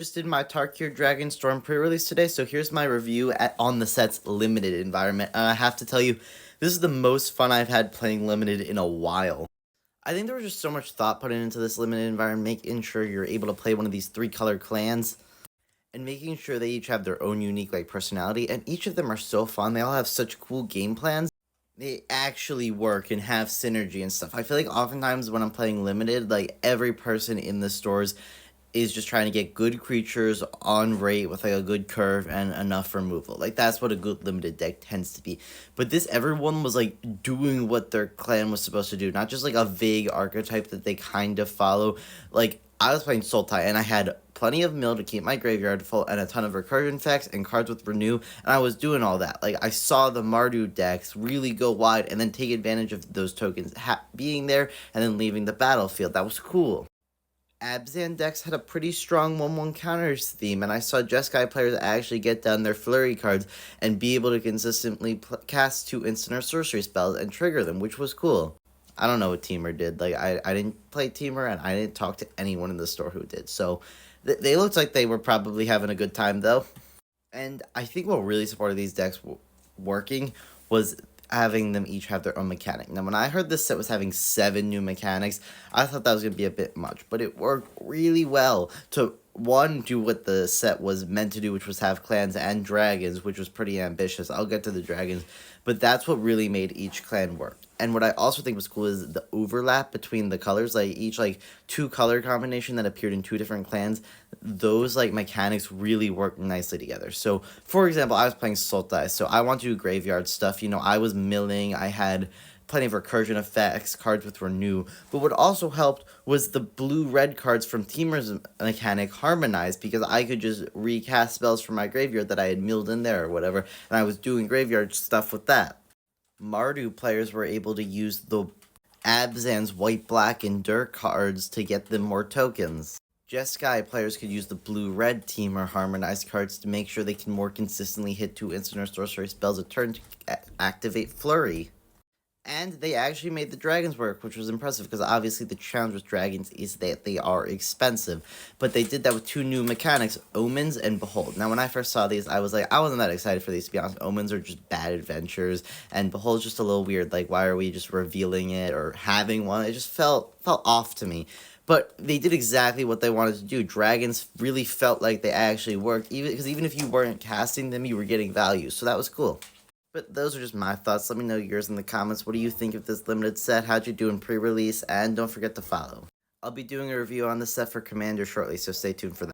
Just did my Tarkir Dragonstorm pre-release today, so here's my review on the set's limited environment. And I have to tell you, this is the most fun I've had playing limited in a while. I think there was just so much thought put into this limited environment, making sure you're able to play one of these three-color clans, and making sure they each have their own unique personality, and each of them are so fun. They all have such cool game plans. They actually work and have synergy and stuff. I feel like oftentimes when I'm playing limited, like every person in the stores is just trying to get good creatures on rate with like a good curve and enough removal. Like that's what a good limited deck tends to be. But this everyone was like doing what their clan was supposed to do, not just like a vague archetype that they kind of follow. Like I was playing Sultai and I had plenty of mill to keep my graveyard full and a ton of recursion effects and cards with renew, and I was doing all that. Like I saw the Mardu decks really go wide and then take advantage of those tokens being there and then leaving the battlefield. That was cool. Abzan decks had a pretty strong 1-1 counters theme, and I saw Jeskai players actually get down their flurry cards and be able to consistently cast 2 instant or sorcery spells and trigger them, which was cool. I don't know what Teamer did. Like, I didn't play Teamer, and I didn't talk to anyone in the store who did. So, they looked like they were probably having a good time, though. And I think what really supported these decks working was having them each have their own mechanic. Now, when I heard this set was having 7 new mechanics, I thought that was going to be a bit much, but it worked really well to, one, do what the set was meant to do, which was have clans and dragons, which was pretty ambitious. I'll get to the dragons, but that's what really made each clan work. And what I also think was cool is the overlap between the colors, like each 2-color combination that appeared in 2 different clans, those mechanics really work nicely together. So for example, I was playing Sultai, so I want to do graveyard stuff. I was milling, I had plenty of recursion effects, cards with renew, but what also helped was the blue-red cards from Teamer's mechanic harmonized, because I could just recast spells from my graveyard that I had milled in there or whatever, and I was doing graveyard stuff with that. Mardu players were able to use the Abzan's white, black, and dirt cards to get them more tokens. Jeskai players could use the blue-red team or harmonized cards to make sure they can more consistently hit 2 instant or sorcery spells a turn to activate Flurry. And they actually made the dragons work, which was impressive, because obviously the challenge with dragons is that they are expensive. But they did that with 2 new mechanics, Omens and Behold. Now, when I first saw these, I wasn't that excited for these, to be honest. Omens are just bad adventures, and Behold's just a little weird. Like, why are we just revealing it or having one? It just felt off to me. But they did exactly what they wanted to do. Dragons really felt like they actually worked, because even if you weren't casting them, you were getting value. So that was cool. But those are just my thoughts. Let me know yours in the comments. What do you think of this limited set? How'd you do in pre-release? And don't forget to follow. I'll be doing a review on this set for Commander shortly, so stay tuned for that.